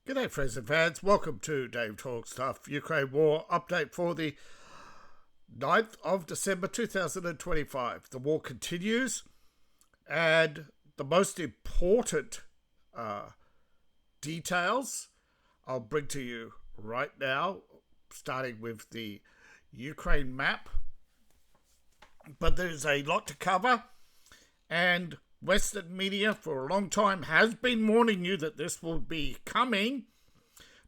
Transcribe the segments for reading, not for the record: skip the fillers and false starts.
G'day friends and fans, welcome to Dave Talk Stuff, Ukraine War update for the 9th of December 2025. The war continues, and the most important details I'll bring to you right now, starting with the Ukraine map. But there's a lot to cover, and Western media for a long time has been warning you that this will be coming,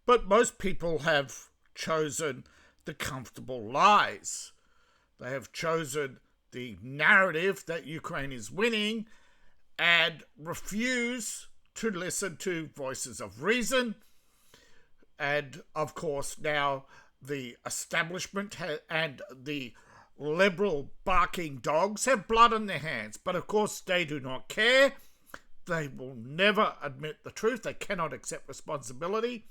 but most people have chosen the comfortable lies. They have chosen the narrative that Ukraine is winning and refuse to listen to voices of reason. And of course now the establishment and the liberal barking dogs have blood on their hands, but of course they do not care. They will never admit the truth. They cannot accept responsibility.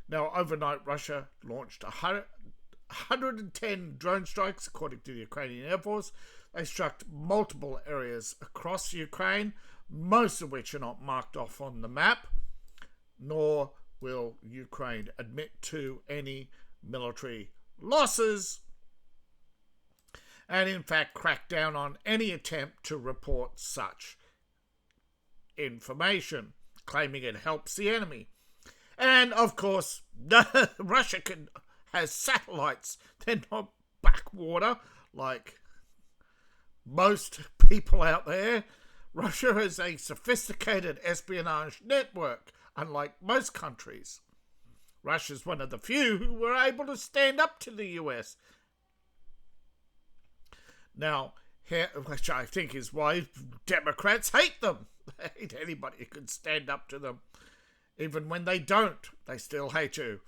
Now, overnight, Russia launched 110 drone strikes, according to the Ukrainian Air Force. They struck multiple areas across Ukraine, most of which are not marked off on the map, nor will Ukraine admit to any military losses, and in fact crack down on any attempt to report such information, claiming it helps the enemy. And of course, Russia has satellites. They're not backwater like most people out there. Russia has a sophisticated espionage network, unlike most countries. Russia's one of the few who were able to stand up to the US. Now, here, which I think is why Democrats hate them. They hate anybody who can stand up to them. Even when they don't, they still hate you.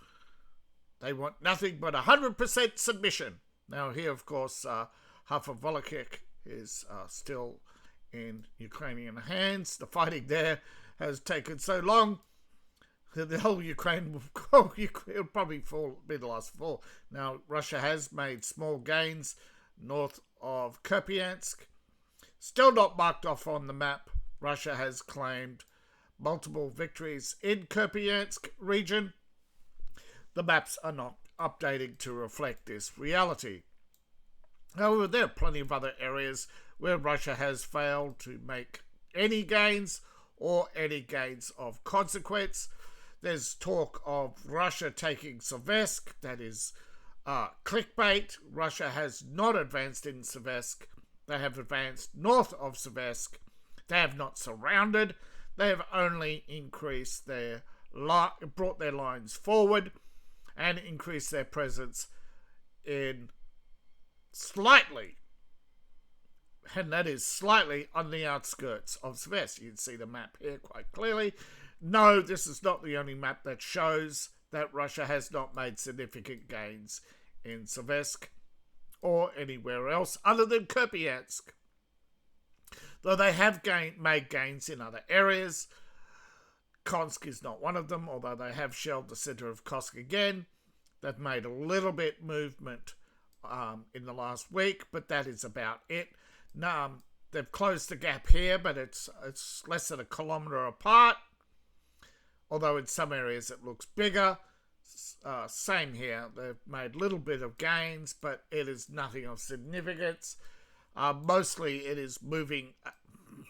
They want nothing but 100% submission. Now here, of course, Volokik is still in Ukrainian hands. The fighting there has taken so long that the whole Ukraine will probably be the last fall. Now, Russia has made small gains north of Kupiansk. Still not marked off on the map. Russia has claimed multiple victories in Kupiansk region. The maps are not updating to reflect this reality. However, there are plenty of other areas where Russia has failed to make any gains or any gains of consequence. There's talk of Russia taking Seversk. That is clickbait. Russia has not advanced in Seversk. They have advanced north of Seversk. They have not surrounded. They have only increased brought their lines forward and increased their presence in slightly, and that is slightly, on the outskirts of Seversk. You can see the map here quite clearly. No, this is not the only map that shows that Russia has not made significant gains in Seversk or anywhere else other than Kupiansk. Though they have made gains in other areas. Konsk is not one of them, although they have shelled the center of Konsk again. They've made a little bit movement in the last week, but that is about it. Now, they've closed the gap here, but it's less than a kilometer apart. Although in some areas it looks bigger. Same here. They've made a little bit of gains, but it is nothing of significance. Mostly it is moving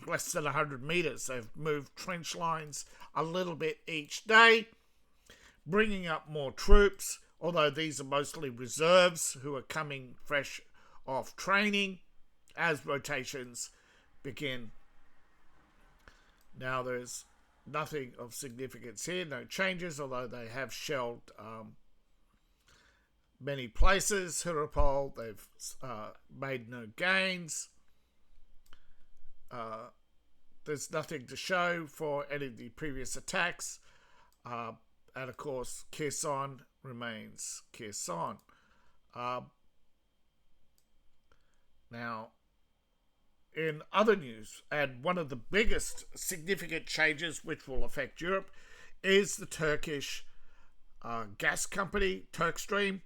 less than 100 meters. They've moved trench lines a little bit each day, bringing up more troops, although these are mostly reserves who are coming fresh off training as rotations begin. Now there's nothing of significance here, no changes, although they have shelled many places. Hirupol, they've made no gains. There's nothing to show for any of the previous attacks. And of course, Kherson remains Kherson. Now, in other news, and one of the biggest significant changes which will affect Europe is the Turkish gas company, Turkstream.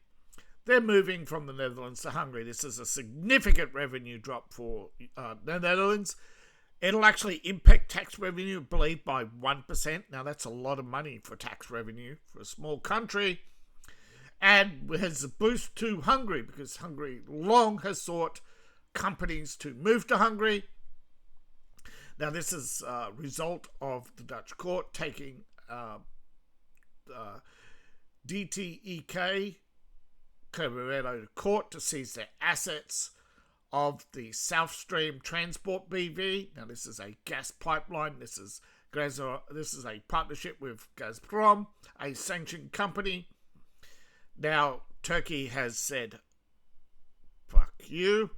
They're moving from the Netherlands to Hungary. This is a significant revenue drop for the Netherlands. It'll actually impact tax revenue, I believe, by 1%. Now, that's a lot of money for tax revenue for a small country. And has a boost to Hungary, because Hungary long has sought companies to move to Hungary. Now, this is a result of the Dutch court taking DTEK to court to seize their assets of the South Stream Transport BV. Now, this is a gas pipeline. This is a partnership with Gazprom, a sanctioned company. Now, Turkey has said, fuck you,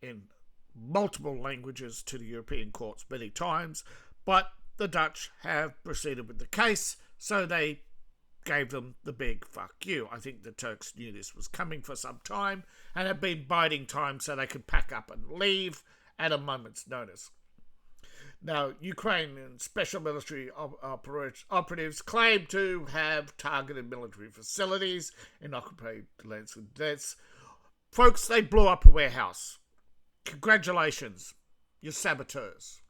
in multiple languages to the European courts many times, but the Dutch have proceeded with the case, so they gave them the big fuck you. I think the Turks knew this was coming for some time and have been biding time so they could pack up and leave at a moment's notice. Now, Ukrainian special military operatives claim to have targeted military facilities in occupied lands with deaths. Folks, they blew up a warehouse. Congratulations, you're saboteurs.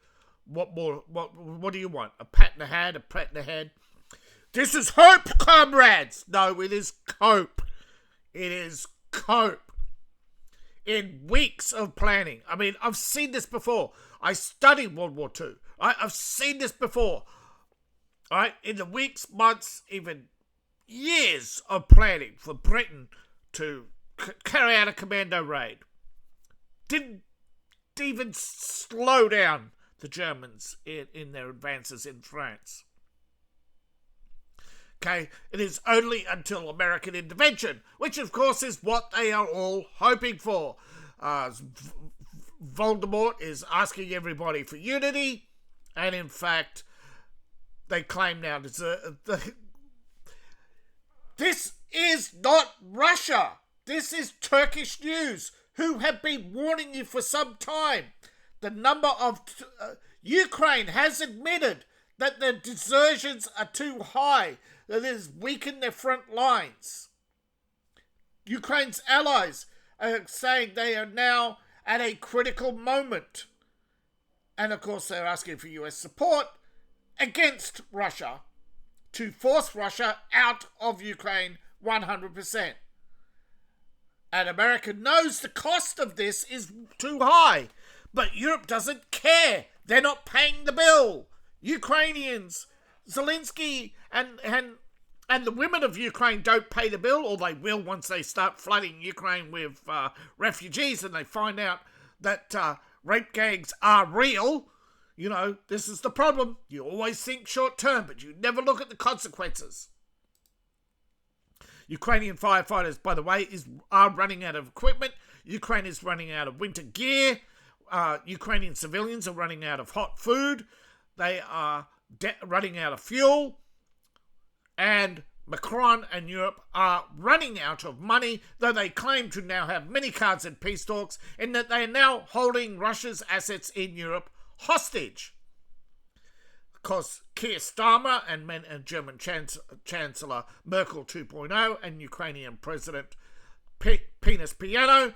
What more? What do you want? A pat in the head? A pat in the head? This is hope, comrades! No, it is cope. It is cope. In weeks of planning. I mean, I've seen this before. I studied World War II. I've seen this before. All right? In the weeks, months, even years of planning for Britain to carry out a commando raid. Didn't even slow down the Germans in their advances in France. Okay, it is only until American intervention, which of course is what they are all hoping for. Voldemort is asking everybody for unity, and in fact, they claim now this is not Russia. This is Turkish news, who have been warning you for some time. The number of Ukraine has admitted that the desertions are too high, that it has weakened their front lines. Ukraine's allies are saying they are now at a critical moment. And of course, they're asking for US support against Russia to force Russia out of Ukraine 100%. And America knows the cost of this is too high, but Europe doesn't care. They're not paying the bill. Ukrainians, Zelensky and the women of Ukraine don't pay the bill, or they will once they start flooding Ukraine with refugees and they find out that rape gangs are real. You know, this is the problem. You always think short term, but you never look at the consequences. Ukrainian firefighters, by the way, are running out of equipment. Ukraine is running out of winter gear. Ukrainian civilians are running out of hot food. They are running out of fuel. And Macron and Europe are running out of money, though they claim to now have many cards in peace talks, in that they are now holding Russia's assets in Europe hostage. Because Keir Starmer and German Chancellor Merkel 2.0 and Ukrainian President Penis Piano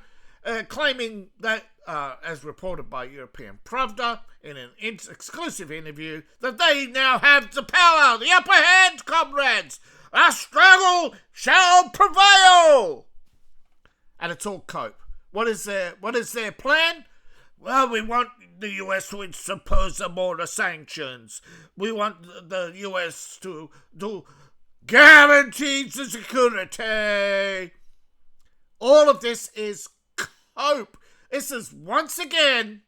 claiming that, as reported by European Pravda in an exclusive interview, that they now have the power, the upper hand, comrades. Our struggle shall prevail. And it's all cope. What is their plan? Well, we want the US to impose some more sanctions. We want the US to do guaranteed security. All of this is cope. This is once again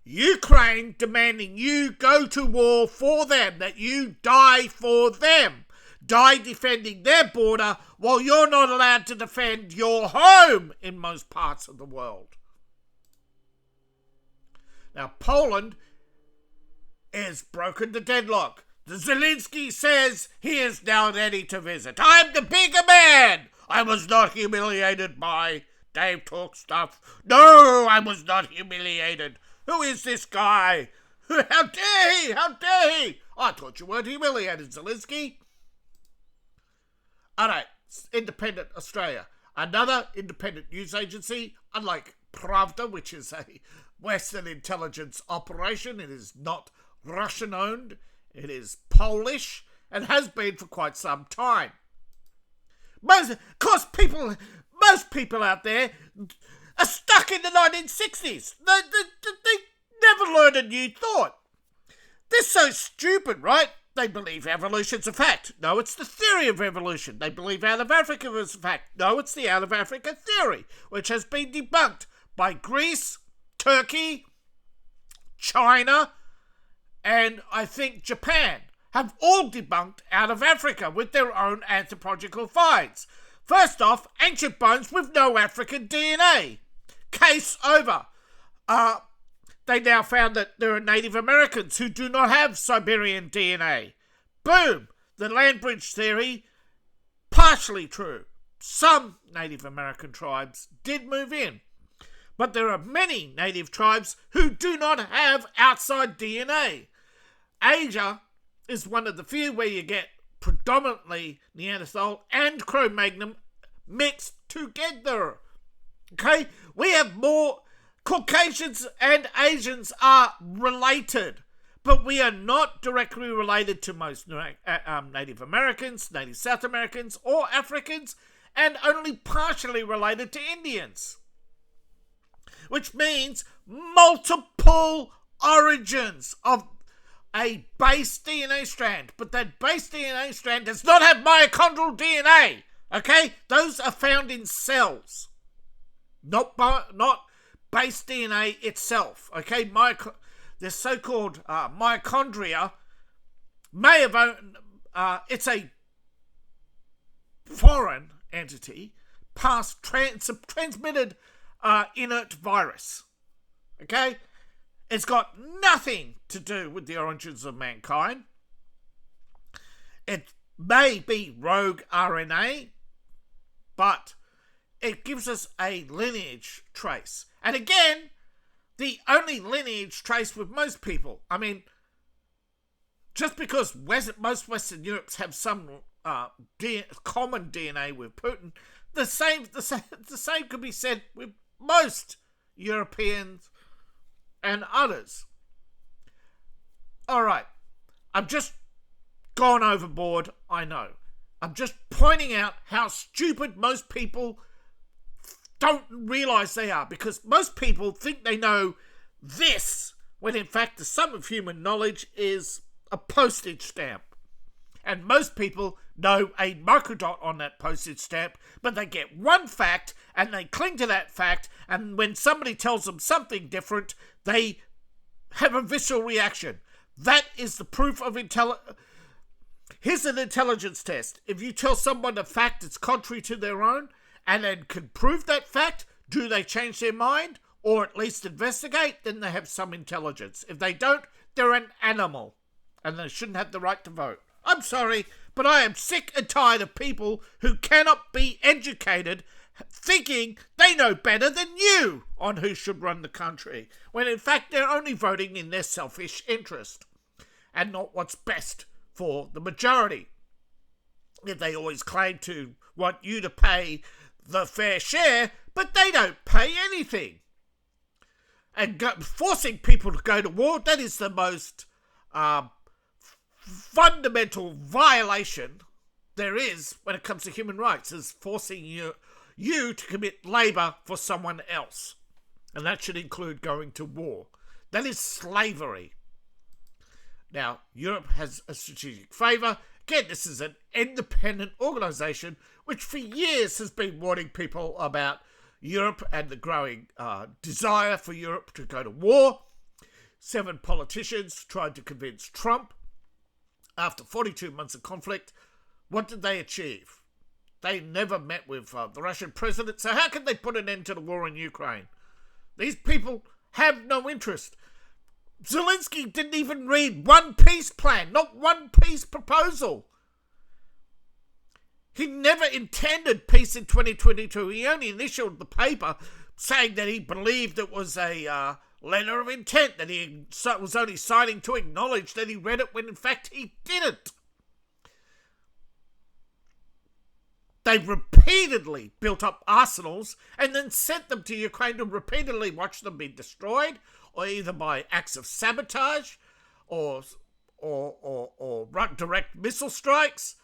Ukraine demanding you go to war for them, that you die for them. Die defending their border while you're not allowed to defend your home in most parts of the world. Now, Poland has broken the deadlock. Zelensky says he is now ready to visit. I'm the bigger man. I was not humiliated by Dave Talk stuff. No, I was not humiliated. Who is this guy? How dare he? How dare he? I thought you weren't humiliated, Zelensky. All right, Independent Australia. Another independent news agency, unlike Pravda, which is Western intelligence operation. It is not Russian-owned. It is Polish and has been for quite some time. Most people out there are stuck in the 1960s. They never learned a new thought. They're so stupid, right? They believe evolution's a fact. No, it's the theory of evolution. They believe out of Africa is a fact. No, it's the out of Africa theory, which has been debunked by Greece, Turkey, China, and I think Japan have all debunked out of Africa with their own anthropological finds. First off, ancient bones with no African DNA. Case over. They now found that there are Native Americans who do not have Siberian DNA. Boom! The land bridge theory, partially true. Some Native American tribes did move in, but there are many native tribes who do not have outside DNA. Asia is one of the few where you get predominantly Neanderthal and Cro-Magnon mixed together. Okay? We have more. Caucasians and Asians are related, but we are not directly related to most Native Americans, Native South Americans, or Africans, and only partially related to Indians. Which means multiple origins of a base DNA strand, but that base DNA strand does not have mitochondrial DNA. Okay, those are found in cells, not base DNA itself. Okay, the so-called mitochondria may have it's a foreign entity, transmitted inert virus. Okay, it's got nothing to do with the origins of mankind. It may be rogue RNA, but it gives us a lineage trace. And again, the only lineage trace with most people. I mean, just because most Western Europes have some common DNA with Putin, the same could be said with most Europeans and others. All right, I'm just gone overboard, I know. I'm just pointing out how stupid most people don't realise they are, because most people think they know this, when in fact the sum of human knowledge is a postage stamp. And most people know a microdot on that postage stamp, but they get one fact and they cling to that fact, and when somebody tells them something different, they have a visceral reaction. That is the proof of intelligence. Here's an intelligence test. If you tell someone a fact that's contrary to their own, and then can prove that fact, do they change their mind, or at least investigate? Then they have some intelligence. If they don't, they're an animal, and they shouldn't have the right to vote. I'm sorry, but I am sick and tired of people who cannot be educated thinking they know better than you on who should run the country, when in fact they're only voting in their selfish interest, and not what's best for the majority. If they always claim to want you to pay the fair share, but they don't pay anything. And forcing people to go to war, that is the most fundamental violation there is when it comes to human rights, is forcing you to commit labour for someone else. And that should include going to war. That is slavery. Now, Europe has a strategic favour. Again, this is an independent organisation which for years has been warning people about Europe and the growing desire for Europe to go to war. 7 politicians tried to convince Trump. After 42 months of conflict, what did they achieve? They never met with the Russian president, so how can they put an end to the war in Ukraine? These people have no interest. Zelensky didn't even read one peace plan, not one peace proposal. He never intended peace in 2022. He only initialed the paper saying that he believed it was a letter of intent, that he was only signing to acknowledge that he read it, when in fact he didn't. They've repeatedly built up arsenals and then sent them to Ukraine to repeatedly watch them be destroyed, or either by acts of sabotage or direct missile strikes.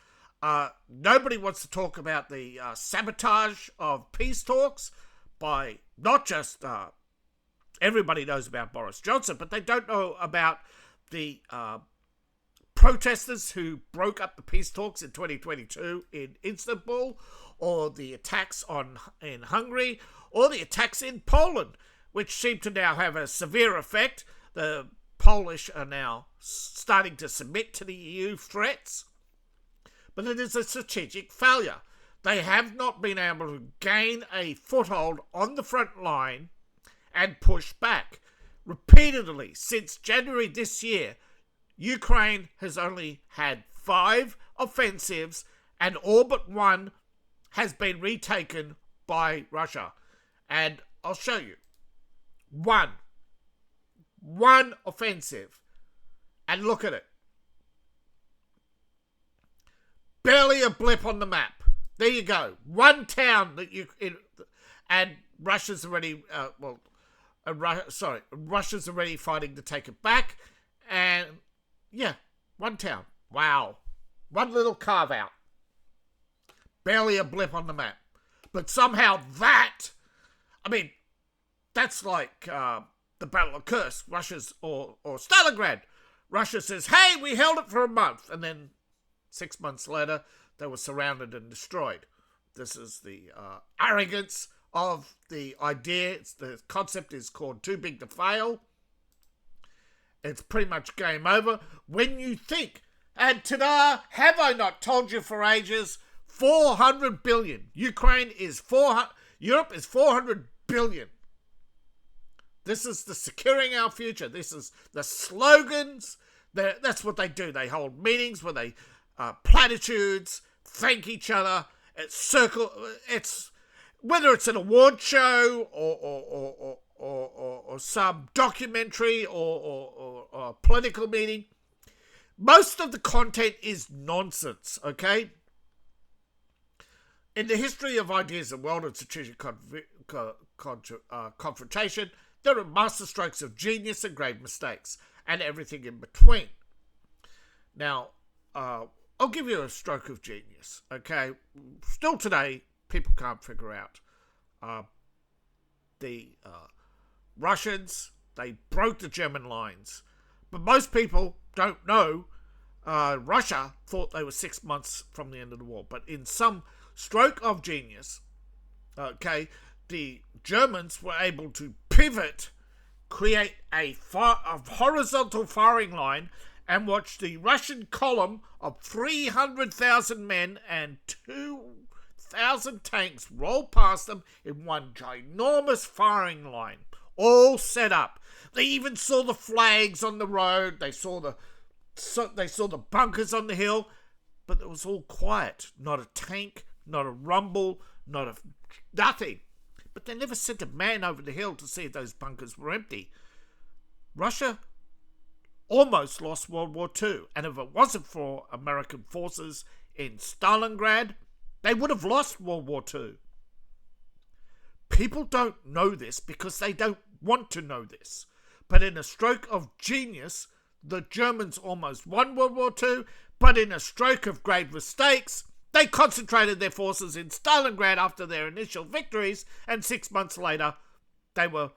Nobody wants to talk about the sabotage of peace talks by not just everybody knows about Boris Johnson, but they don't know about the protesters who broke up the peace talks in 2022 in Istanbul, or the attacks in Hungary, or the attacks in Poland, which seem to now have a severe effect. The Polish are now starting to submit to the EU threats, but it is a strategic failure. They have not been able to gain a foothold on the front line and push back. Repeatedly, since January this year, Ukraine has only had 5 offensives, and all but one has been retaken by Russia. And I'll show you. One offensive. And look at it. Barely a blip on the map. There you go. One town that and Russia's already Russia's already fighting to take it back. And yeah, one town. Wow. One little carve out. Barely a blip on the map. But somehow that's like the Battle of Kursk, Russia's, or Stalingrad. Russia says, hey, we held it for a month. And then 6 months later, they were surrounded and destroyed. This is the arrogance of the idea. The concept is called too big to fail. It's pretty much game over. When you think, and ta-da, have I not told you for ages, 400 billion. Ukraine is 400, Europe is 400 billion. This is the securing our future. This is the slogans. That's what they do. They hold meetings where they platitudes, thank each other. It's whether it's an award show or some documentary or a political meeting. Most of the content is nonsense. Okay. In the history of ideas and world and strategic confrontation, there are masterstrokes of genius and grave mistakes, and everything in between. Now, I'll give you a stroke of genius, okay? Still today, people can't figure out. The Russians, they broke the German lines. But most people don't know Russia thought they were 6 months from the end of the war. But in some stroke of genius, okay, the Germans were able to pivot, create a horizontal firing line, and watch the Russian column of 300,000 men and 2,000 tanks roll past them in one ginormous firing line, all set up. They even saw the flags on the road. They saw the bunkers on the hill, but it was all quiet. Not a tank, not a rumble, nothing. But they never sent a man over the hill to see if those bunkers were empty. Russia almost lost World War II, and if it wasn't for American forces in Stalingrad, they would have lost World War II. People don't know this because they don't want to know this. But in a stroke of genius, the Germans almost won World War II, but in a stroke of grave mistakes, they concentrated their forces in Stalingrad after their initial victories, and 6 months later, they were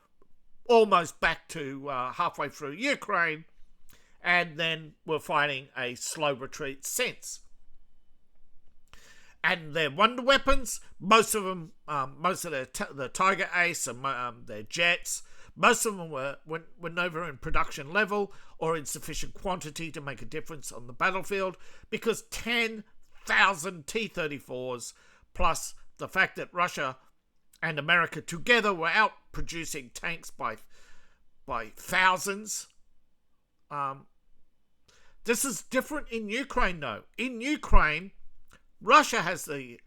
almost back to halfway through Ukraine, and then were fighting a slow retreat since. And their wonder weapons, most of them, the Tiger Ace and their jets, most of them were never in production level or in sufficient quantity to make a difference on the battlefield, because 10,000 T-34s, plus the fact that Russia and America together were out producing tanks by thousands. This is different in Ukraine, though. In Ukraine, Russia has the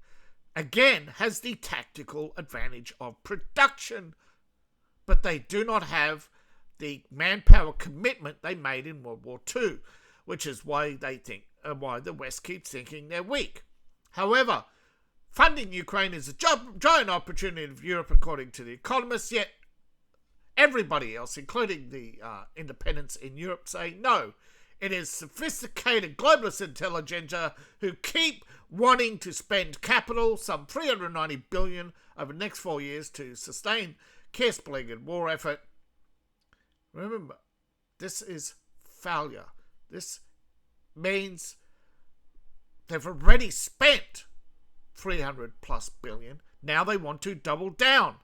tactical advantage of production, but they do not have the manpower commitment they made in World War II, which is why why the West keeps thinking they're weak. However, Funding Ukraine is a giant opportunity for Europe, according to The Economist, yet everybody else, including the independents in Europe, say no. It is sophisticated globalist intelligentsia who keep wanting to spend capital, some $390 billion over the next 4 years, to sustain Kiev's beleaguered war effort. Remember, this is failure. This means they've already spent $300+ billion. Now they want to double down.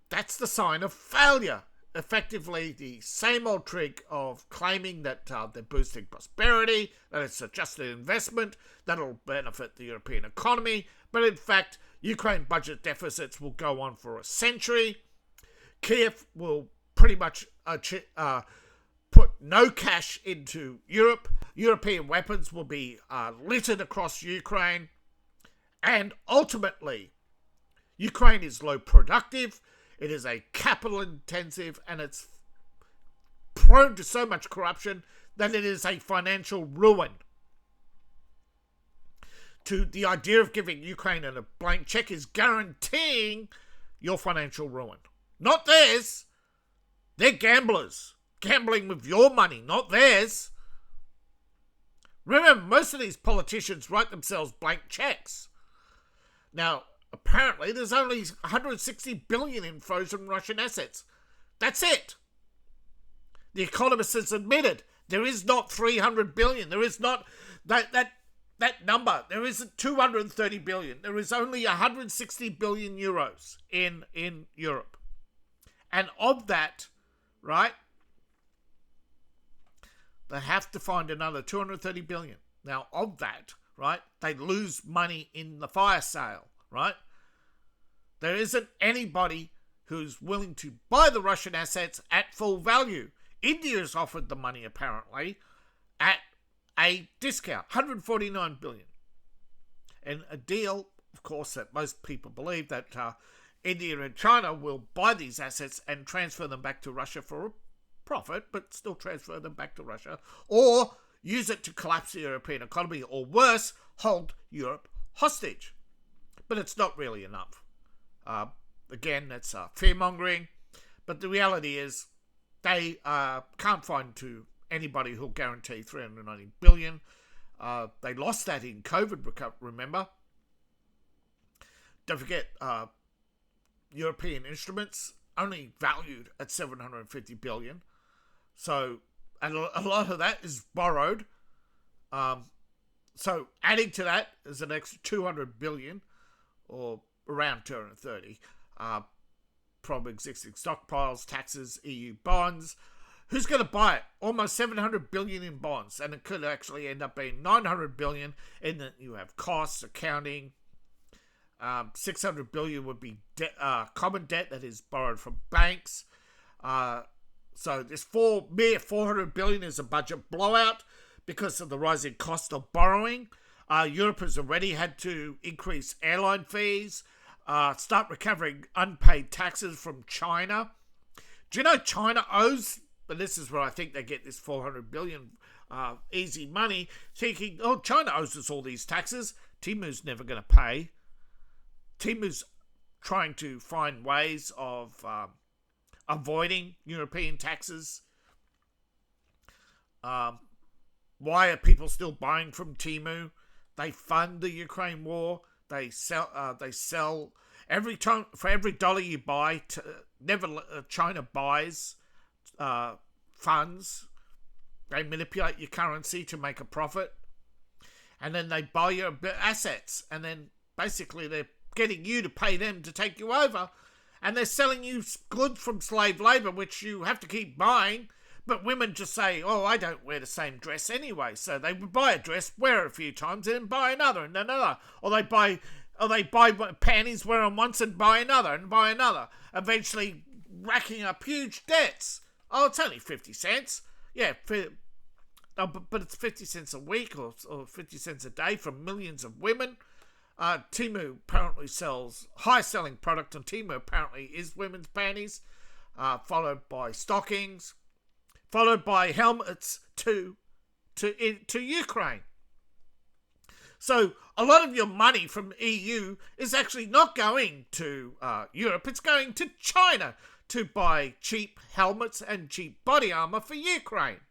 That's the sign of failure. Effectively, the same old trick of claiming that they're boosting prosperity, that it's a just an investment, that'll benefit the European economy, but in fact, Ukraine budget deficits will go on for a century. Kiev will pretty much put no cash into Europe. European weapons will be littered across Ukraine. And ultimately, Ukraine is low productive, it is a capital intensive, and it's prone to so much corruption that it is a financial ruin. The idea of giving Ukraine a blank check is guaranteeing your financial ruin. Not theirs. They're gamblers. Gambling with your money, not theirs. Remember, most of these politicians write themselves blank checks. Now, apparently, there's only $160 billion in frozen Russian assets. That's it. The Economist has admitted there is not $300 billion. There is not that number. There isn't $230 billion. There is only €160 billion in Europe. And of that, right, they have to find another $230 billion. Now, of that, right, they lose money in the fire sale, right? There isn't anybody who's willing to buy the Russian assets at full value. India's offered the money, apparently, at a discount, $149 billion. And a deal, of course, that most people believe that India and China will buy these assets and transfer them back to Russia for a profit, but still transfer them back to Russia, or use it to collapse the European economy, or worse, hold Europe hostage. But it's not really enough. Again, that's fear-mongering, but the reality is they can't find anybody who'll guarantee $390 billion. They lost that in COVID, remember? Don't forget, European instruments only valued at $750 billion. So, and a lot of that is borrowed. So adding to that is an extra $200 billion, or around 230, from existing stockpiles, taxes, EU bonds. Who's going to buy it? Almost $700 billion in bonds, and it could actually end up being $900 billion. And then you have costs, accounting. $600 billion would be common debt that is borrowed from banks. So this mere $400 billion is a budget blowout because of the rising cost of borrowing. Europe has already had to increase airline fees, start recovering unpaid taxes from China. Do you know China owes, but this is where I think they get this $400 billion easy money, thinking, oh, China owes us all these taxes. Timu's never going to pay. Timu's trying to find ways of avoiding European taxes. Why are people still buying from Temu? They fund the Ukraine war. They sell every time. For every dollar you buy, China buys funds. They manipulate your currency to make a profit, and then they buy your assets, and then basically they're getting you to pay them to take you over, and they're selling you goods from slave labour, which you have to keep buying. But women just say, oh, I don't wear the same dress anyway. So they would buy a dress, wear it a few times, and then buy another and another. Or they buy panties, wear them once, and buy another and buy another. Eventually racking up huge debts. Oh, it's only 50 cents. Yeah, but it's 50 cents a week or 50 cents a day from millions of women. Temu apparently sells high-selling product on Temu apparently is women's panties, followed by stockings, followed by helmets to Ukraine. So a lot of your money from the EU is actually not going to Europe, it's going to China to buy cheap helmets and cheap body armour for Ukraine.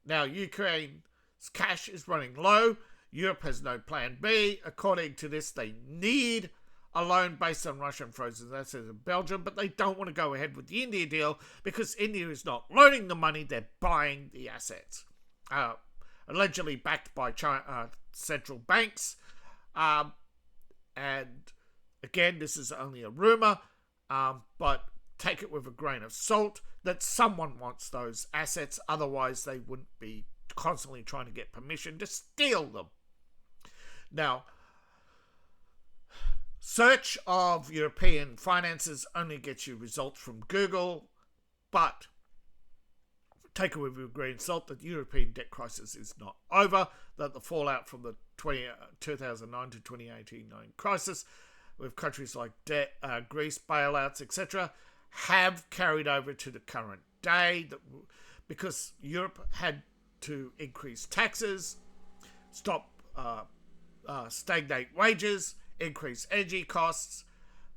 Now, Ukraine's cash is running low. Europe has no plan B. According to this, they need a loan based on Russian frozen assets in Belgium, but they don't want to go ahead with the India deal because India is not loaning the money, they're buying the assets. Allegedly backed by China, central banks. And again, this is only a rumour, but take it with a grain of salt that someone wants those assets, otherwise they wouldn't be constantly trying to get permission to steal them. Now, search of European finances only gets you results from Google, but take it with a grain of salt that the European debt crisis is not over, that the fallout from the 2009 to 2018 crisis with countries like Greece, bailouts, etc., have carried over to the current day, because Europe had to increase taxes, stop stagnate wages, increase energy costs.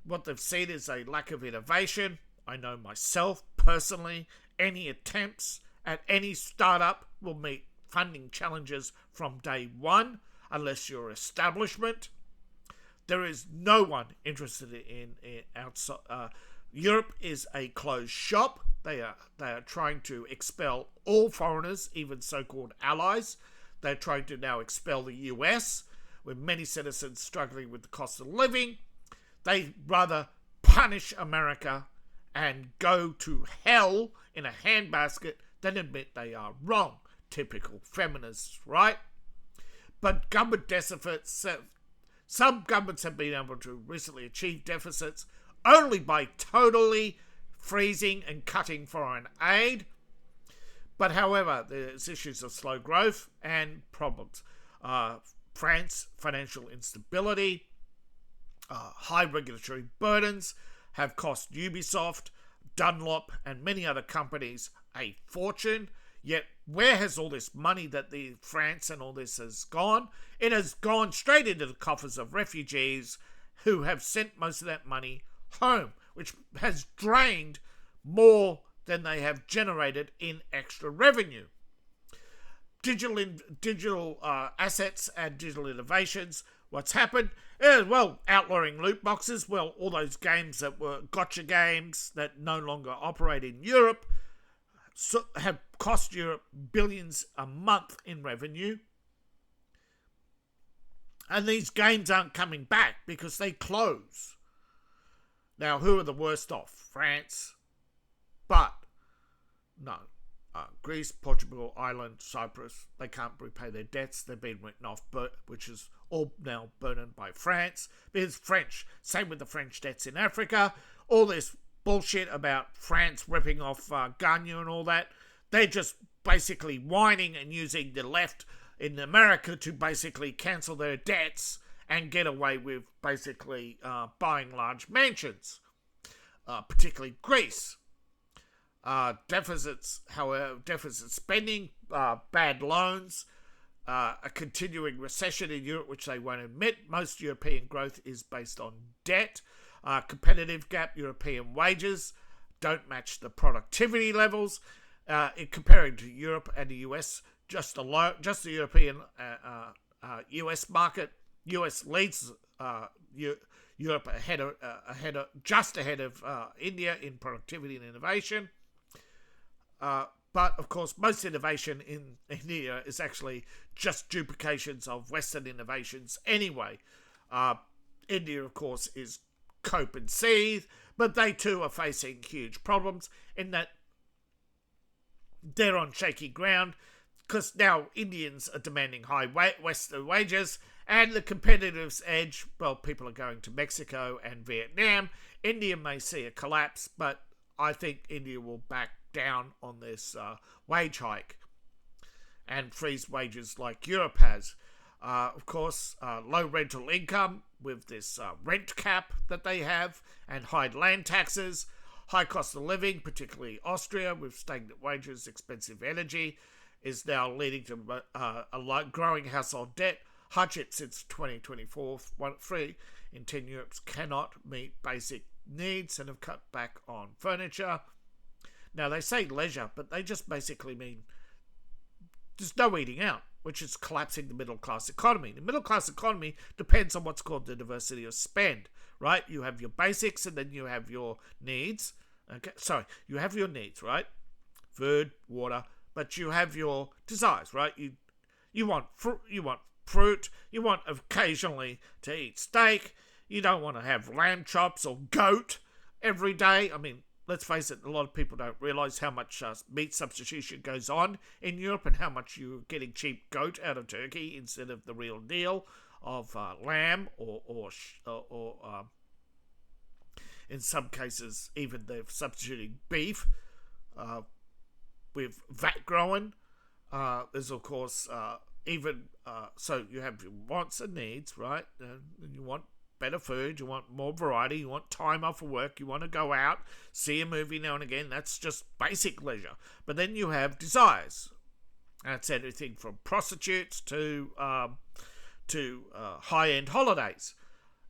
What they've seen is a lack of innovation. I know myself personally, any attempts at any startup will meet funding challenges from day one unless you're establishment. There is no one interested in outside. Europe is a closed shop. They are trying to expel all foreigners, even so-called allies. They're trying to now expel the US, with many citizens struggling with the cost of living. They rather punish America and go to hell in a handbasket than admit they are wrong. Typical feminists, right? But government deficits, some governments have been able to recently achieve deficits only by totally freezing and cutting foreign aid. But however, there's issues of slow growth and problems. France, financial instability, high regulatory burdens have cost Ubisoft, Dunlop, and many other companies a fortune. Yet, where has all this money that the France and all this has gone? It has gone straight into the coffers of refugees who have sent most of that money home, which has drained more than they have generated in extra revenue. Digital assets and digital innovations. What's happened? Outlawing loot boxes. Well, all those games that were gotcha games that no longer operate in Europe have cost Europe billions a month in revenue. And these games aren't coming back because they close. Now, who are the worst off? France. But, no. Greece, Portugal, Ireland, Cyprus, they can't repay their debts. They've been written off, which is all now burdened by France. Because French, same with the French debts in Africa. All this bullshit about France ripping off Ghana and all that. They're just basically whining and using the left in America to basically cancel their debts and get away with basically buying large mansions, particularly Greece. Deficit spending, bad loans, a continuing recession in Europe, which they won't admit. Most European growth is based on debt. Competitive gap, European wages don't match the productivity levels. In comparing to Europe and the US, just the European US market, US leads Europe ahead of India in productivity and innovation. But, of course, most innovation in India is actually just duplications of Western innovations anyway. India, of course, is cope and seethe, but they too are facing huge problems in that they're on shaky ground because now Indians are demanding high Western wages and the competitive edge, well, people are going to Mexico and Vietnam. India may see a collapse, but I think India will back down on this wage hike and freeze wages like Europe has. Of course, low rental income with this rent cap that they have and high land taxes, high cost of living, particularly Austria with stagnant wages, expensive energy, is now leading to a growing household debt. Hardship since 2024. 3 in 10 Europes cannot meet basic needs and have cut back on furniture. Now, they say leisure, but they just basically mean there's no eating out, which is collapsing the middle-class economy. The middle-class economy depends on what's called the diversity of spend, right? You have your basics and then you have your needs. Okay, sorry, you have your needs, right? Food, water, but you have your desires, right? You want fruit, you want occasionally to eat steak, you don't want to have lamb chops or goat every day. I mean, let's face it, a lot of people don't realise how much meat substitution goes on in Europe and how much you're getting cheap goat out of Turkey instead of the real deal of lamb or in some cases even they're substituting beef with vat growing. There's of course so you have your wants and needs, right? And you want better food, you want more variety, you want time off of work, you want to go out, see a movie now and again. That's just basic leisure. But then you have desires. That's anything from prostitutes to high-end holidays.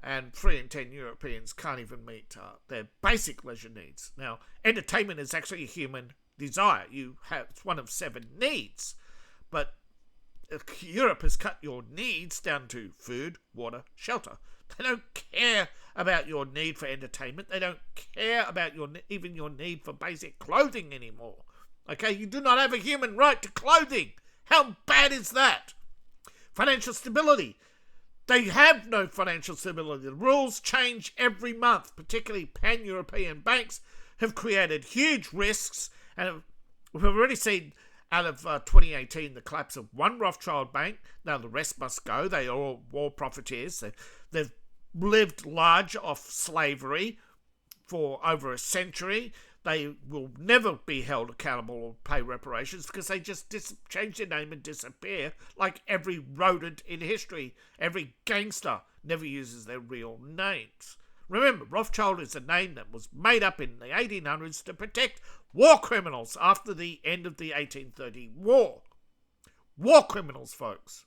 And 3 in 10 Europeans can't even meet their basic leisure needs. Now, entertainment is actually a human desire. It's one of 7 needs. But Europe has cut your needs down to food, water, shelter. They don't care about your need for entertainment. They don't care about even your need for basic clothing anymore. Okay, you do not have a human right to clothing. How bad is that? Financial stability. They have no financial stability. The rules change every month. Particularly pan-European banks have created huge risks. And we've already seen out of 2018 the collapse of one Rothschild bank. Now the rest must go. They are all war profiteers. They've lived large off slavery for over a century. They will never be held accountable or pay reparations because they just change their name and disappear like every rodent in history. Every gangster never uses their real names. Remember, Rothschild is a name that was made up in the 1800s to protect war criminals after the end of the 1830 war. War criminals, folks.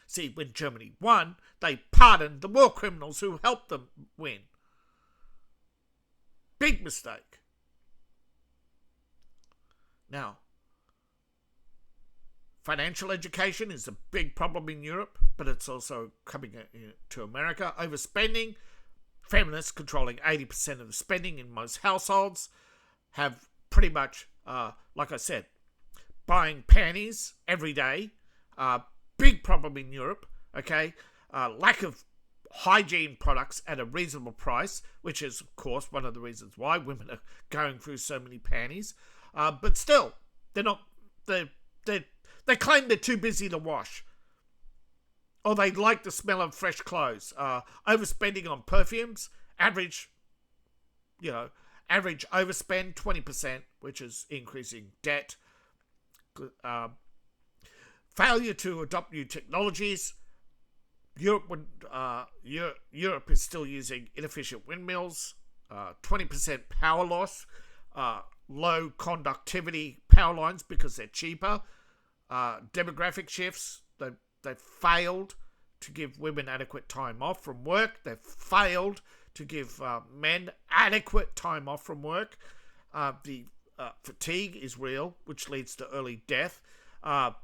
See, when Germany won, they pardoned the war criminals who helped them win. Big mistake. Now, financial education is a big problem in Europe, but it's also coming to America. Overspending. Feminists controlling 80% of the spending in most households have pretty much, like I said, buying panties every day. Big problem in Europe, okay? Lack of hygiene products at a reasonable price, which is, of course, one of the reasons why women are going through so many panties. But still, they claim they're too busy to wash. Or they like the smell of fresh clothes. Overspending on perfumes, average overspend 20%, which is increasing debt. Failure to adopt new technologies. Europe is still using inefficient windmills. 20% power loss. Low conductivity power lines because they're cheaper. Demographic shifts. They've failed to give women adequate time off from work. They've failed to give men adequate time off from work. The fatigue is real, which leads to early death.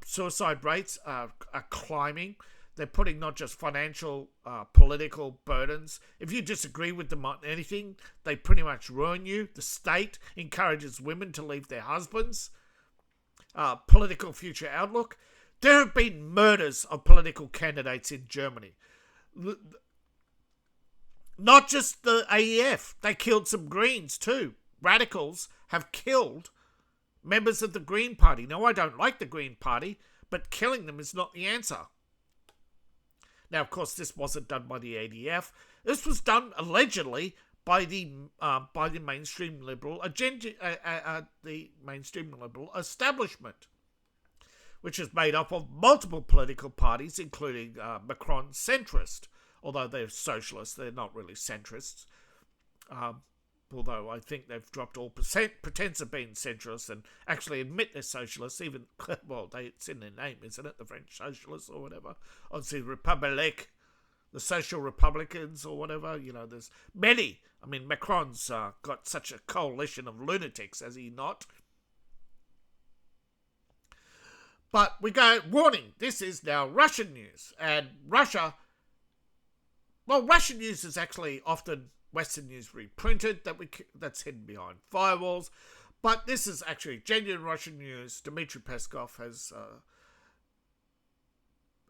Suicide rates are climbing. They're putting not just financial, political burdens. If you disagree with them on anything, they pretty much ruin you. The state encourages women to leave their husbands. Political future outlook. There have been murders of political candidates in Germany. Not just the AEF. They killed some Greens too. Radicals have killed members of the Green Party. Now, I don't like the Green Party, but killing them is not the answer. Now, of course, this wasn't done by the ADF. This was done allegedly by the mainstream liberal the mainstream liberal establishment, which is made up of multiple political parties, including Macron's centrist. Although they're socialists, they're not really centrists. although I think they've dropped all pretense of being centrists and actually admit they're socialists, even, well, it's in their name, isn't it? The French socialists or whatever. Obviously, Republic, the Social Republicans or whatever. There's many. I mean, Macron's got such a coalition of lunatics, has he not? But we go, warning, this is now Russian news. And Russian news is actually often Western news reprinted, that's hidden behind firewalls. But this is actually genuine Russian news. Dmitry Peskov has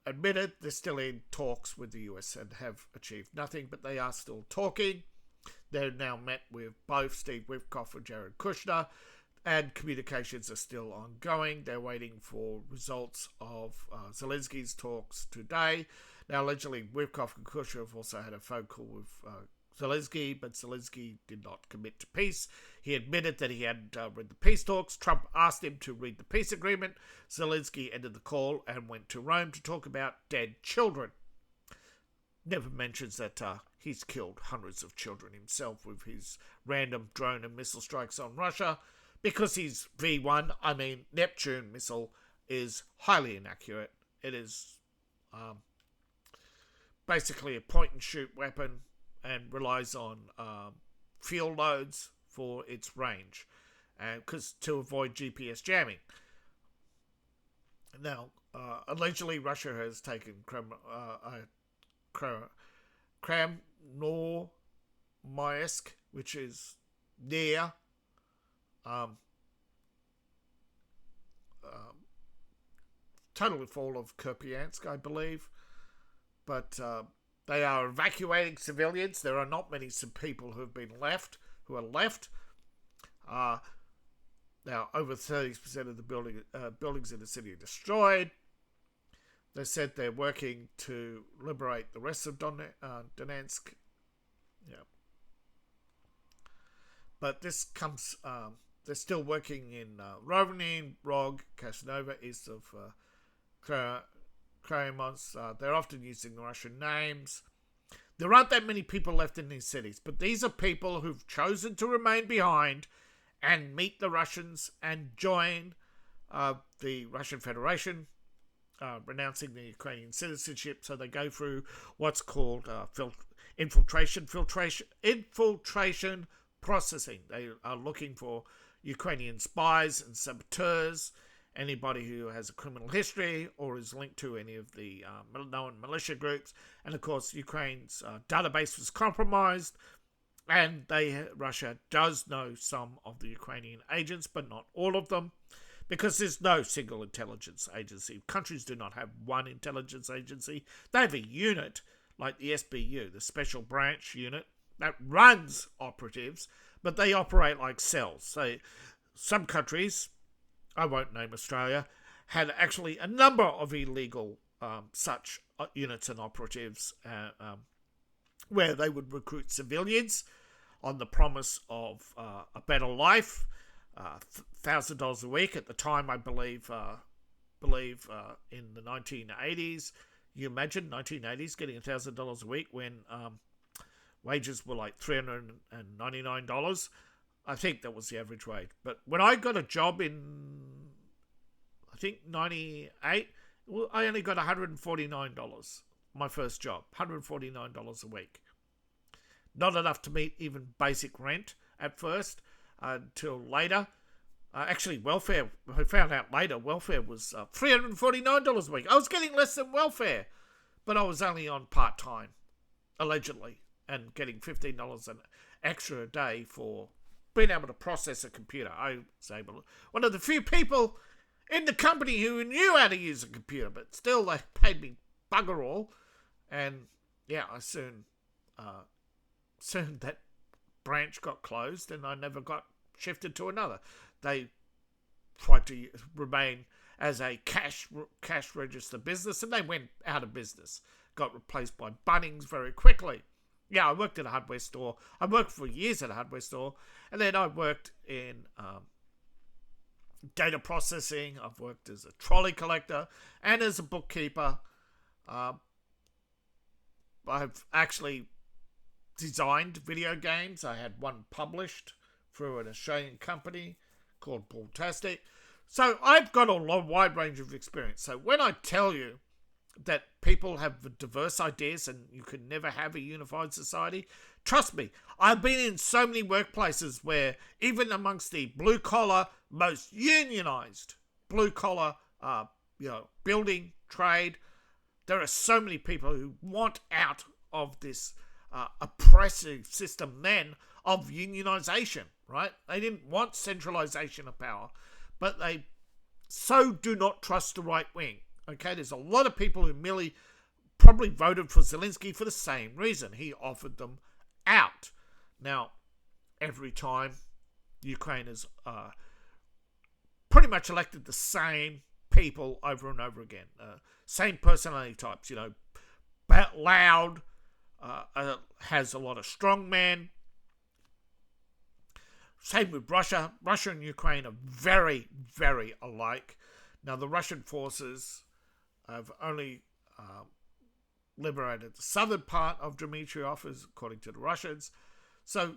admitted they're still in talks with the US and have achieved nothing, but they are still talking. They're now met with both Steve Witkoff and Jared Kushner, and communications are still ongoing. They're waiting for results of Zelensky's talks today. Now, allegedly, Witkoff and Kushner have also had a phone call with Zelensky, but Zelensky did not commit to peace. He admitted that he hadn't read the peace talks. Trump asked him to read the peace agreement. Zelensky ended the call and went to Rome to talk about dead children. Never mentions that he's killed hundreds of children himself with his random drone and missile strikes on Russia. Because his V1, Neptune missile, is highly inaccurate. It is basically a point-and-shoot weapon and relies on fuel loads for its range, to avoid GPS jamming. Now, allegedly, Russia has taken Krasnoyarsk, which is near total fall of Kupiansk, I believe. But they are evacuating civilians. There are not many people who are left. Now, over 30% of the buildings in the city are destroyed. They said they're working to liberate the rest of Donetsk. Yeah. But this comes... they're still working in Rovny, Rog, Kasnova, east of Krymons. They're often using Russian names. There aren't that many people left in these cities, but these are people who've chosen to remain behind and meet the Russians and join the Russian Federation, renouncing the Ukrainian citizenship. So they go through what's called infiltration processing. They are looking for Ukrainian spies and saboteurs, anybody who has a criminal history or is linked to any of the known militia groups. And of course, Ukraine's database was compromised, and Russia does know some of the Ukrainian agents, but not all of them, because there's no single intelligence agency. Countries do not have one intelligence agency. They have a unit like the SBU, the Special Branch Unit, that runs operatives, but they operate like cells. So some countries, I won't name Australia, had actually a number of illegal such units and operatives where they would recruit civilians on the promise of a better life, $1,000 a week. At the time, I believe in the 1980s, you imagine 1980s getting $1,000 a week when wages were like $399. I think that was the average wage. But when I got a job in, I think 98, well, I only got $149. My first job, $149 a week. Not enough to meet even basic rent at first, until later. Actually, welfare, I found out later, welfare was $349 a week. I was getting less than welfare, but I was only on part-time, allegedly, and getting $15 an extra a day for being able to process a computer. I was one of the few people in the company who knew how to use a computer, but still they paid me bugger all. And yeah, I soon that branch got closed and I never got shifted to another. They tried to remain as a cash register business, and they went out of business. Got replaced by Bunnings very quickly. Yeah, I worked at a hardware store. I worked for years at a hardware store, and then I worked in data processing. I've worked as a trolley collector and as a bookkeeper. I've actually designed video games. I had one published through an Australian company called Baltastic. So I've got a wide range of experience. So when I tell you that people have diverse ideas and you can never have a unified society, trust me, I've been in so many workplaces where even amongst the blue-collar, most unionized blue-collar, building, trade, there are so many people who want out of this oppressive system then of unionization, right? They didn't want centralization of power, but they so do not trust the right wing. Okay, there's a lot of people who merely probably voted for Zelensky for the same reason. He offered them out. Now, every time Ukraine has pretty much elected the same people over and over again. Same personality types, loud, has a lot of strong men. Same with Russia. Russia and Ukraine are very, very alike. Now, the Russian forces have only liberated the southern part of Dmitriev, according to the Russians. So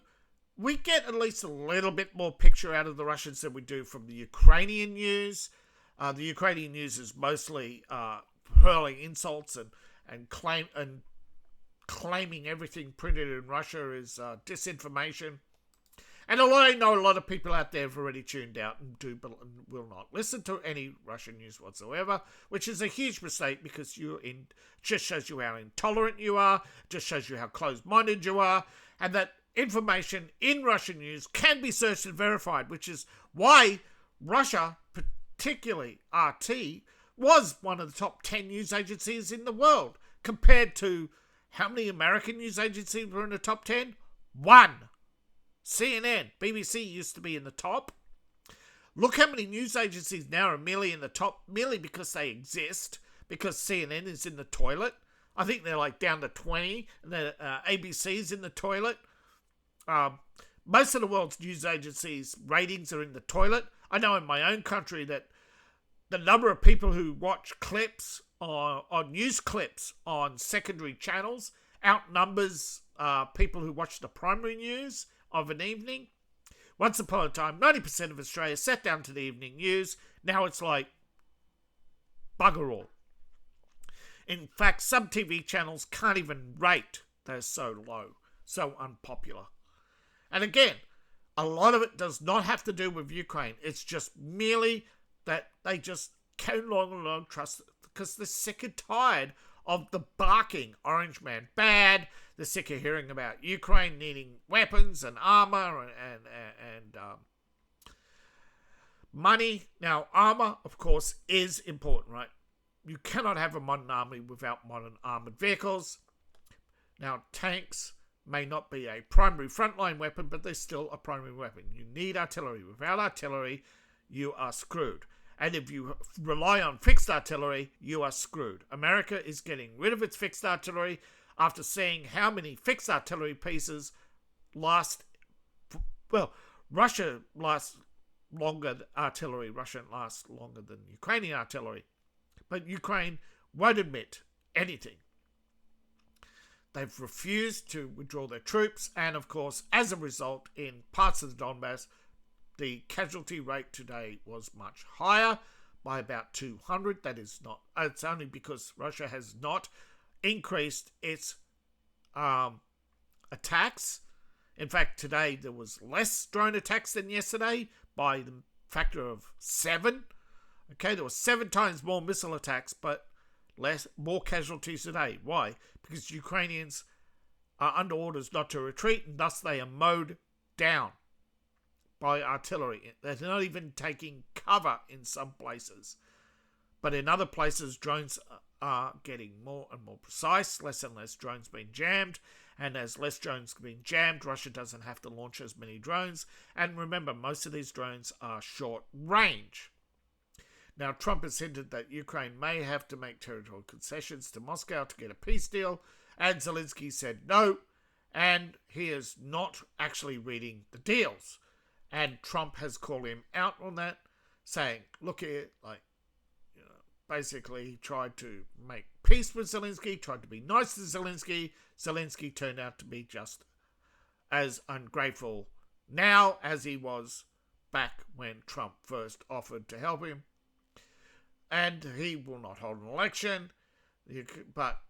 we get at least a little bit more picture out of the Russians than we do from the Ukrainian news. The Ukrainian news is mostly hurling insults and claiming everything printed in Russia is disinformation. And I know a lot of people out there have already tuned out and will not listen to any Russian news whatsoever, which is a huge mistake because just shows you how intolerant you are, just shows you how closed-minded you are, and that information in Russian news can be searched and verified, which is why Russia, particularly RT, was one of the top 10 news agencies in the world, compared to how many American news agencies were in the top 10? One. CNN, BBC used to be in the top. Look how many news agencies now are merely in the top, merely because they exist, because CNN is in the toilet. I think they're like down to 20, and the ABC is in the toilet. Most of the world's news agencies' ratings are in the toilet. I know in my own country that the number of people who watch clips on news clips on secondary channels outnumbers people who watch the primary news of an evening. Once upon a time, 90% of Australia sat down to the evening news. Now it's like bugger all. In fact, some TV channels can't even rate. They're so low, so unpopular. And again, a lot of it does not have to do with Ukraine. It's just merely that they just can long trust it because they're sick and tired of the barking Orange Man bad. They're sick of hearing about Ukraine needing weapons and armor and money. Now, armor, of course, is important, right? You cannot have a modern army without modern armored vehicles. Now, tanks may not be a primary frontline weapon, but they're still a primary weapon. You need artillery. Without artillery, you are screwed. And if you rely on fixed artillery, you are screwed. America is getting rid of its fixed artillery after seeing how many fixed artillery pieces last. Well, Russia lasts longer than artillery. Russia lasts longer than Ukrainian artillery. But Ukraine won't admit anything. They've refused to withdraw their troops. And of course, as a result, in parts of the Donbass, the casualty rate today was much higher by about 200. That is not, it's only because Russia has not increased its attacks. In fact, today there was less drone attacks than yesterday by the factor of 7. Okay, there were 7 times more missile attacks, but more casualties today. Why? Because Ukrainians are under orders not to retreat, and thus they are mowed down by artillery. They're not even taking cover in some places. But in other places, drones are getting more and more precise, less and less drones being jammed. And as less drones being jammed, Russia doesn't have to launch as many drones. And remember, most of these drones are short range. Now, Trump has hinted that Ukraine may have to make territorial concessions to Moscow to get a peace deal. And Zelensky said no. And he is not actually reading the deals. And Trump has called him out on that, saying, look here, basically he tried to make peace with Zelensky, tried to be nice to Zelensky. Zelensky turned out to be just as ungrateful now as he was back when Trump first offered to help him. And he will not hold an election, but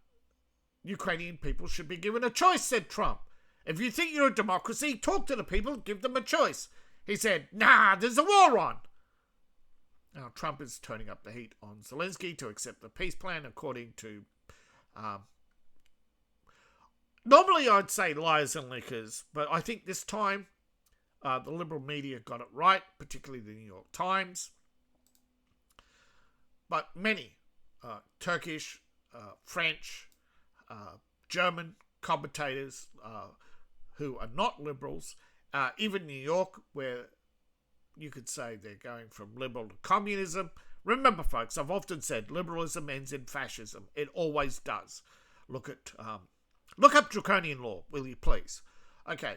Ukrainian people should be given a choice, said Trump. If you think you're a democracy, talk to the people, give them a choice. He said, nah, there's a war on. Now, Trump is turning up the heat on Zelensky to accept the peace plan, according to... normally I'd say liars and lickers, but I think this time the liberal media got it right, particularly the New York Times. But many Turkish, French, German commentators who are not liberals, even New York, where you could say they're going from liberal to communism. Remember, folks, I've often said liberalism ends in fascism. It always does. Look up draconian law, will you please? Okay,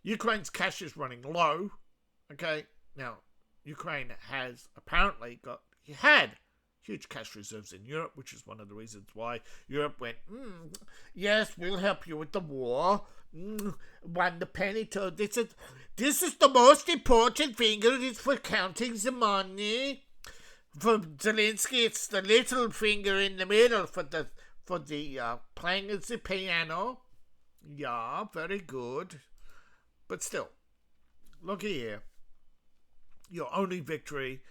Ukraine's cash is running low. Okay, now Ukraine has apparently had huge cash reserves in Europe, which is one of the reasons why Europe went, yes, we'll help you with the war. Won the penny told this is the most important finger is for counting the money. For Zelensky, it's the little finger in the middle for the playing of the piano. Yeah, very good. But still, look here. Your only victory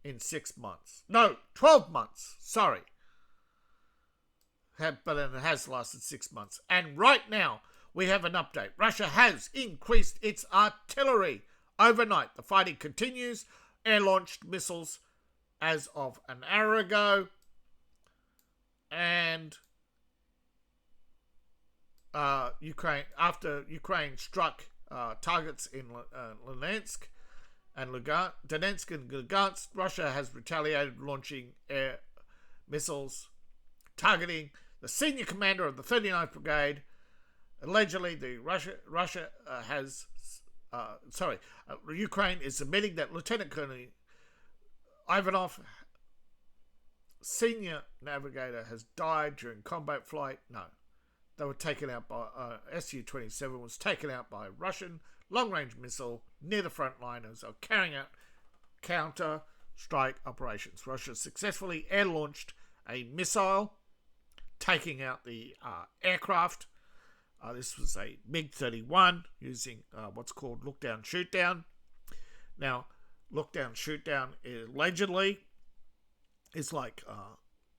in 6 months. No, 12 months. Sorry. But it has lasted 6 months. And right now, we have an update. Russia has increased its artillery overnight. The fighting continues. Air-launched missiles as of an hour ago. And after Ukraine struck targets in Donetsk and Lugansk, Russia has retaliated, launching air missiles targeting the senior commander of the 39th Brigade. Allegedly, Ukraine is admitting that Lieutenant Colonel Ivanov, senior navigator, has died during combat flight. No, they were taken out by Su-27 was taken out by a Russian long-range missile near the front line as they were carrying out counter-strike operations. Russia successfully air-launched a missile, taking out the aircraft. This was a MiG-31 using what's called look-down, shoot-down. Now, look-down, shoot-down allegedly is like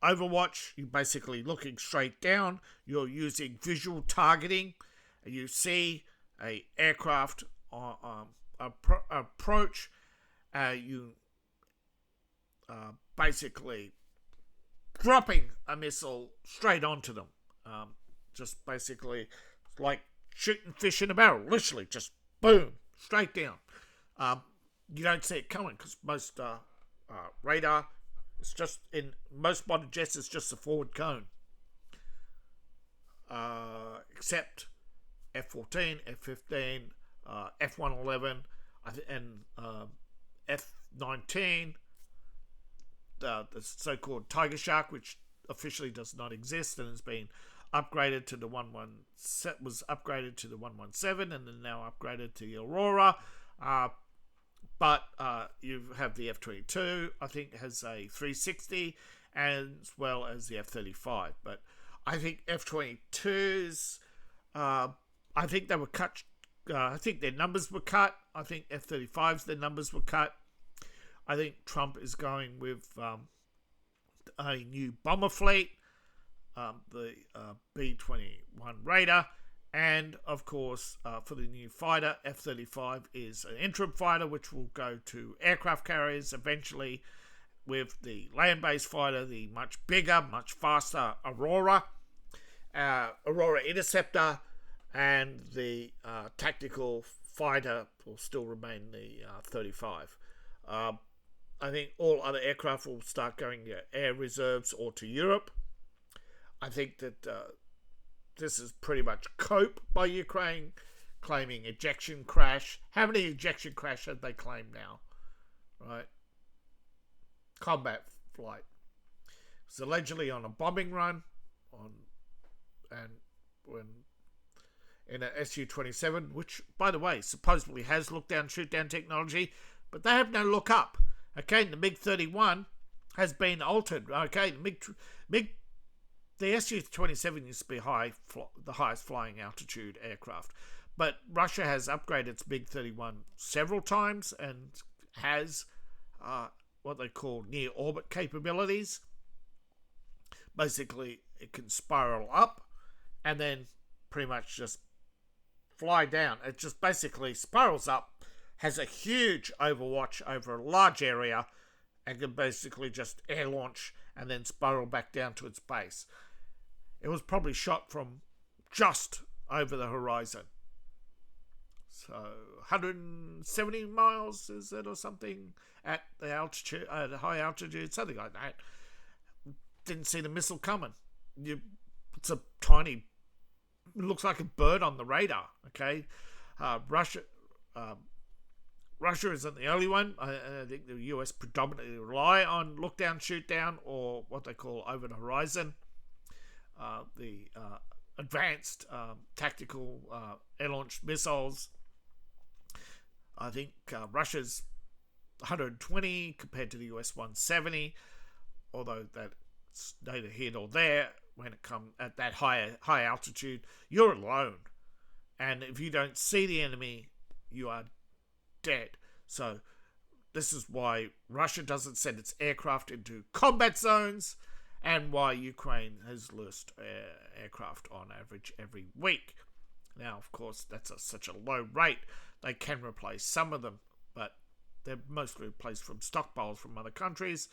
Overwatch. You're basically looking straight down. You're using visual targeting. You see a aircraft approach. You basically dropping a missile straight onto them. Just basically like shooting fish in a barrel. Literally, just boom, straight down. You don't see it coming because most radar, it's just in most modern jets, it's just a forward cone. Except F-14, F-15, F-111, and F-19, the so-called Tiger Shark, which officially does not exist and has been upgraded to the 117 and then now upgraded to the Aurora. But you have the F-22, I think has a 360, as well as the F-35. But I think F-22s, I think they were cut. I think their numbers were cut. I think F-35s, their numbers were cut. I think Trump is going with a new bomber fleet, the B-21 Raider, and of course for the new fighter, F-35 is an interim fighter which will go to aircraft carriers eventually, with the land-based fighter, the much bigger, much faster Aurora Interceptor, and the tactical fighter will still remain the 35. I think all other aircraft will start going to air reserves or to Europe. I think that this is pretty much cope by Ukraine, claiming ejection crash. How many ejection crash have they claimed now? Right? Combat flight. was allegedly on a bombing run in a Su-27, which, by the way, supposedly has look-down, shoot-down technology, but they have no look-up. Okay, the MiG-31 has been altered. Okay, the Su-27 used to be the highest flying altitude aircraft, but Russia has upgraded its MiG-31 several times and has what they call near-orbit capabilities. Basically, it can spiral up and then pretty much just fly down. It just basically spirals up, has a huge overwatch over a large area, and can basically just air launch and then spiral back down to its base. It was probably shot from just over the horizon. So 170 miles, is it, or something, at the altitude, at a high altitude, something like that. Didn't see the missile coming. It's a tiny, looks like a bird on the radar. Okay, Russia isn't the only one. I think the US predominantly rely on look down, shoot down, or what they call over the horizon. The advanced tactical air-launched missiles. I think Russia's 120 compared to the US 170, although that's neither here nor there. When it comes at that high altitude, you're alone, and if you don't see the enemy, you are dead. So this is why Russia doesn't send its aircraft into combat zones, and why Ukraine has lost aircraft on average every week. Now, of course, that's such a low rate. They can replace some of them, but they're mostly replaced from stockpiles from other countries.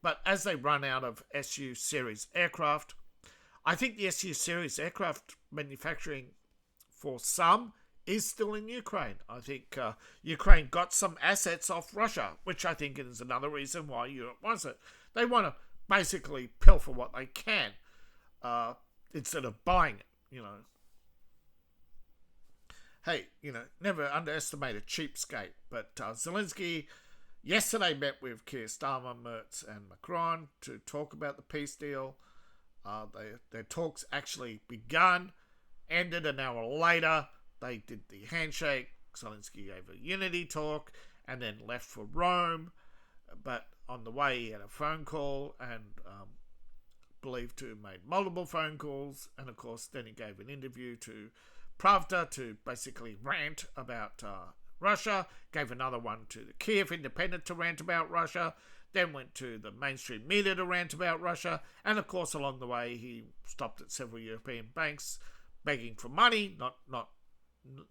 But as they run out of Su series aircraft, I think the Su series aircraft manufacturing for some is still in Ukraine. I think Ukraine got some assets off Russia, which I think is another reason why Europe wants it. They want to basically pilfer what they can instead of buying it, Hey, never underestimate a cheapskate. But Zelensky yesterday met with Keir Starmer, Merz and Macron to talk about the peace deal. Their talks actually begun, ended an hour later. They did the handshake. Zelensky gave a unity talk and then left for Rome. But on the way, he had a phone call and believed to have made multiple phone calls. And of course, then he gave an interview to Pravda to basically rant about Russia. Gave another one to the Kiev Independent to rant about Russia. Then went to the mainstream media to rant about Russia. And of course, along the way, he stopped at several European banks begging for money.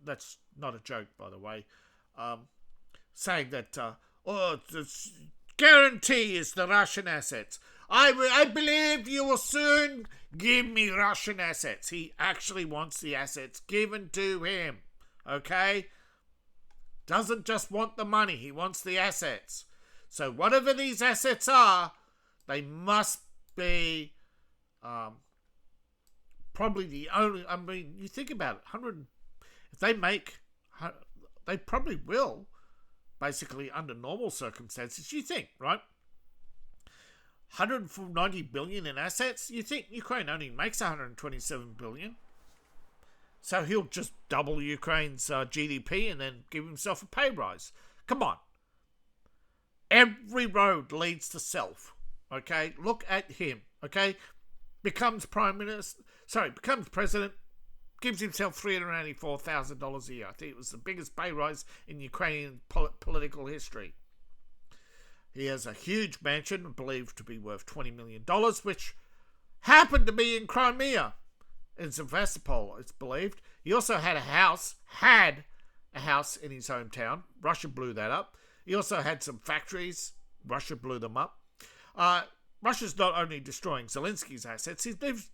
That's not a joke, by the way. Saying that, the guarantee is the Russian assets. I believe you will soon give me Russian assets. He actually wants the assets given to him. Okay? Doesn't just want the money. He wants the assets. So whatever these assets are, they must be probably the only... I mean, you think about it. If they probably will, basically under normal circumstances, you think, right? 190 billion in assets? You think Ukraine only makes 127 billion? So he'll just double Ukraine's GDP and then give himself a pay rise. Come on. Every road leads to self. Okay? Look at him. Okay? Becomes president, gives himself $384,000 a year. I think it was the biggest pay rise in Ukrainian political history. He has a huge mansion, believed to be worth $20 million, which happened to be in Crimea, in Sevastopol, it's believed. He also had a house in his hometown. Russia blew that up. He also had some factories. Russia blew them up. Russia's not only destroying Zelensky's assets, they've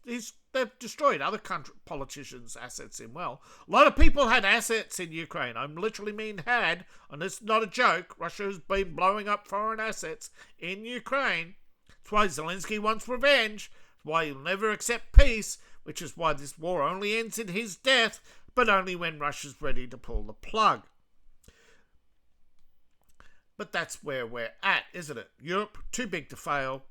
destroyed other politicians' assets as well. A lot of people had assets in Ukraine. I literally mean had, and it's not a joke. Russia has been blowing up foreign assets in Ukraine. That's why Zelensky wants revenge. That's why he'll never accept peace, which is why this war only ends in his death, but only when Russia's ready to pull the plug. But that's where we're at, isn't it? Europe, too big to fail.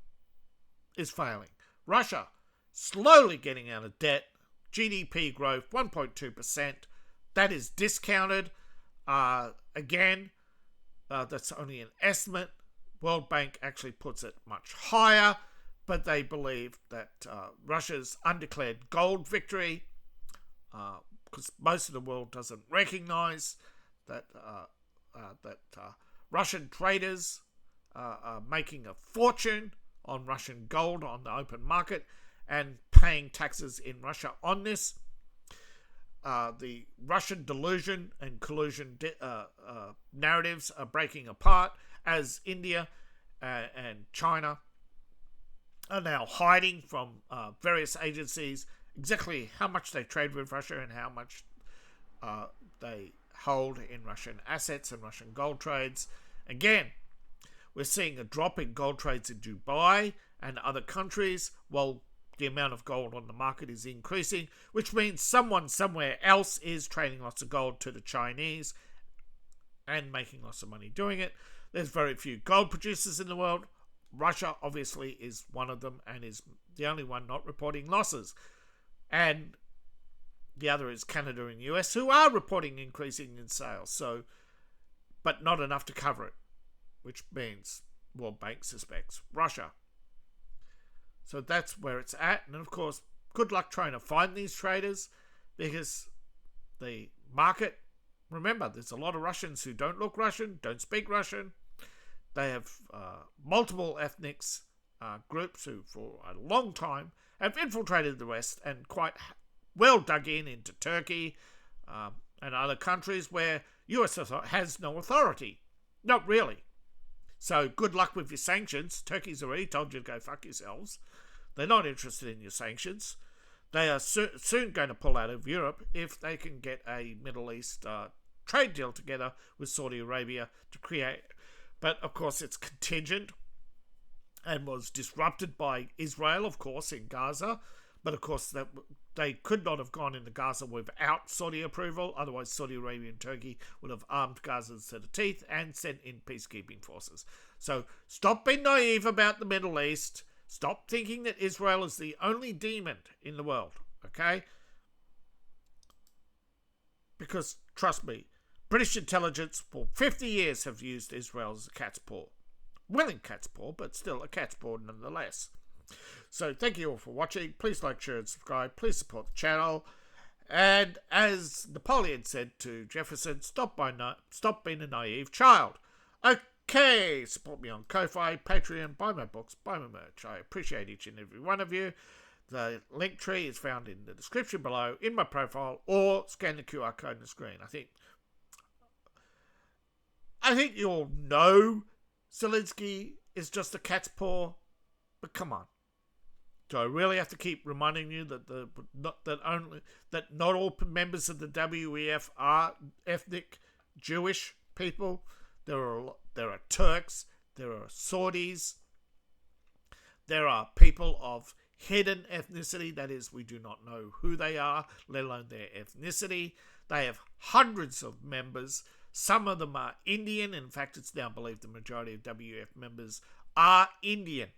is failing. Russia, slowly getting out of debt. GDP growth, 1.2%. That is discounted. Again, that's only an estimate. World Bank actually puts it much higher, but they believe that Russia's undeclared gold victory, because most of the world doesn't recognize that Russian traders are making a fortune on Russian gold on the open market and paying taxes in Russia on this. The Russian delusion and collusion narratives are breaking apart as India and China are now hiding from various agencies exactly how much they trade with Russia and how much they hold in Russian assets and Russian gold trades. Again, we're seeing a drop in gold trades in Dubai and other countries while the amount of gold on the market is increasing, which means someone somewhere else is trading lots of gold to the Chinese and making lots of money doing it. There's very few gold producers in the world. Russia obviously is one of them and is the only one not reporting losses. And the other is Canada and US, who are reporting increasing in sales, but not enough to cover it, which means World Bank suspects Russia. So that's where it's at. And of course, good luck trying to find these traders, because the market, remember, there's a lot of Russians who don't look Russian, don't speak Russian. They have multiple ethnics, groups who for a long time have infiltrated the West and quite well dug into Turkey and other countries where US has no authority. Not really. So good luck with your sanctions. Turkey's already told you to go fuck yourselves. They're not interested in your sanctions. They are soon going to pull out of Europe if they can get a Middle East trade deal together with Saudi Arabia to create. But of course it's contingent and was disrupted by Israel, of course, in Gaza. But of course that they could not have gone into Gaza without Saudi approval. Otherwise Saudi Arabia and Turkey would have armed Gazans to the teeth and sent in peacekeeping forces. So stop being naive about the Middle East. Stop thinking that Israel is the only demon in the world, okay? Because, trust me, British intelligence for 50 years have used Israel as a cat's paw. Willing cat's paw, but still a cat's paw nonetheless. So thank you all for watching. Please like, share and subscribe. Please support the channel. And as Napoleon said to Jefferson, stop being a naive child. Okay, support me on Ko-Fi, Patreon, buy my books, buy my merch. I appreciate each and every one of you. The link tree is found in the description below, in my profile, or scan the QR code on the screen. I think you all know Zelensky is just a cat's paw, but come on. Do I really have to keep reminding you that not all members of the WEF are ethnic Jewish people? There are Turks, there are Saudis, there are people of hidden ethnicity, that is, we do not know who they are, let alone their ethnicity. They have hundreds of members. Some of them are Indian. In fact, it's now believed the majority of WEF members are Indian.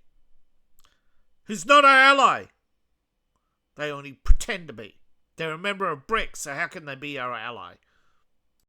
Who's not our ally. They only pretend to be. They're a member of BRICS, so how can they be our ally?